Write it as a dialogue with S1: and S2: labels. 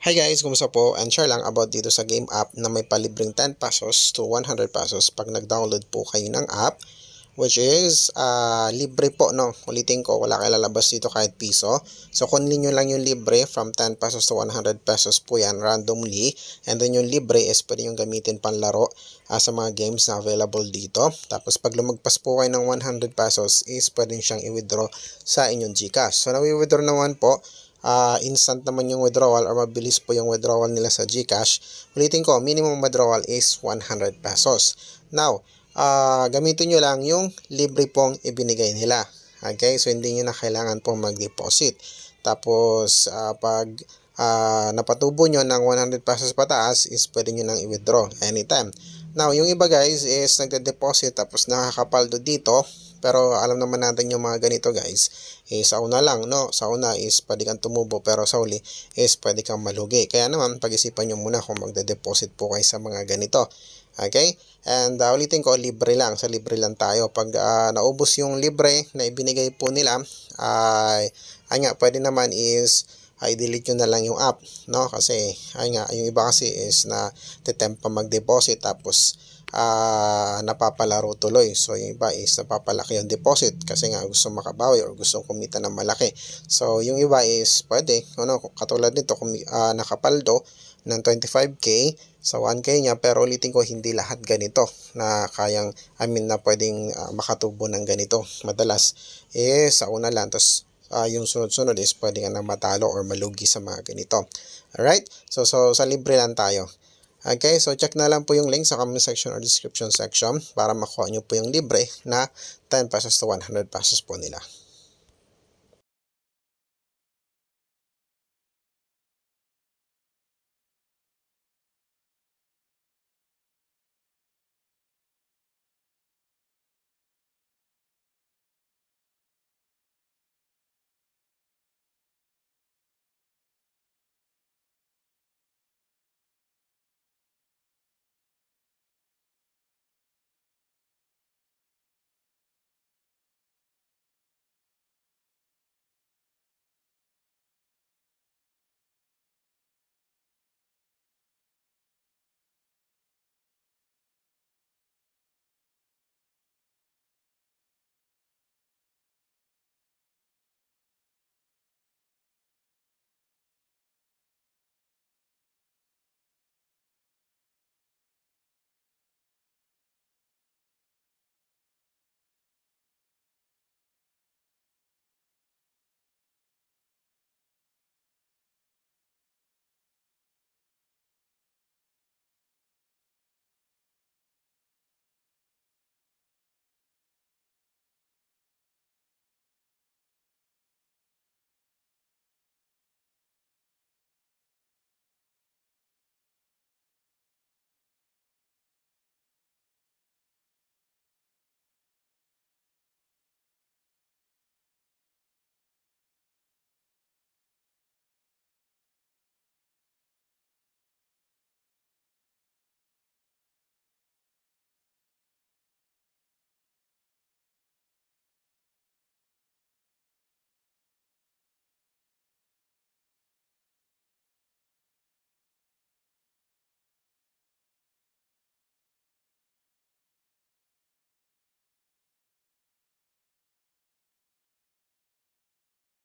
S1: Hi guys, kumusta po? And share lang about dito sa game app na may palibreng 10 pesos to 100 pesos pag nag-download po kayo ng app, which is libre po, no? Ulitin ko, wala kayo lalabas dito kahit piso. So kunin nyo lang yung libre from 10 pesos to 100 pesos po yan randomly. And then yung libre is pwede yung gamitin panlaro sa mga games na available dito. Tapos pag lumagpas po kayo ng 100 pesos is pwede siyang i-withdraw sa inyong GCash. So nawi-withdraw naman po. Instant naman yung withdrawal or mabilis po yung withdrawal nila sa GCash. Ulitin ko, minimum withdrawal is 100 pesos. Now, gamitin nyo lang yung libre pong ibinigay nila. Okay, so hindi nyo na kailangan pong mag-deposit. Tapos, pag napatubo nyo ng 100 pesos pataas is pwede nyo nang i-withdraw anytime. Now, yung iba guys is nagde-deposit tapos nakakapaldo dito. Pero alam naman natin yung mga ganito guys, sa una lang, no? Sa una is pwede kang tumubo pero sa uli is pwede kang malugi. Kaya naman pag-isipan nyo muna kung magde-deposit po kayo sa mga ganito. Okay? And ulitin ko, libre lang. Sa libre lang tayo. Pag naubos yung libre na ibinigay po nila, pwede naman is i-delete nyo na lang yung app, no? Kasi yung iba kasi is na tetempt pa mag-deposit tapos napapalaro tuloy. So yung iba is napapalaki yung deposit kasi nga gusto makabawi or gusto kumita ng malaki. So yung iba is pwede, katulad nito nakapaldo ng 25k sa 1k niya, pero ulitin ko, hindi lahat ganito na kayang na pwedeng makatubo ng ganito. Madalas sa una lang, tapos yung sunod-sunod is pwede ka na matalo or malugi sa mga ganito. Alright, so sa libre lang tayo. Okay, so check na lang po yung link sa comment section or description section para makuha nyo po yung libre na 10 pesos to 100 pesos po nila.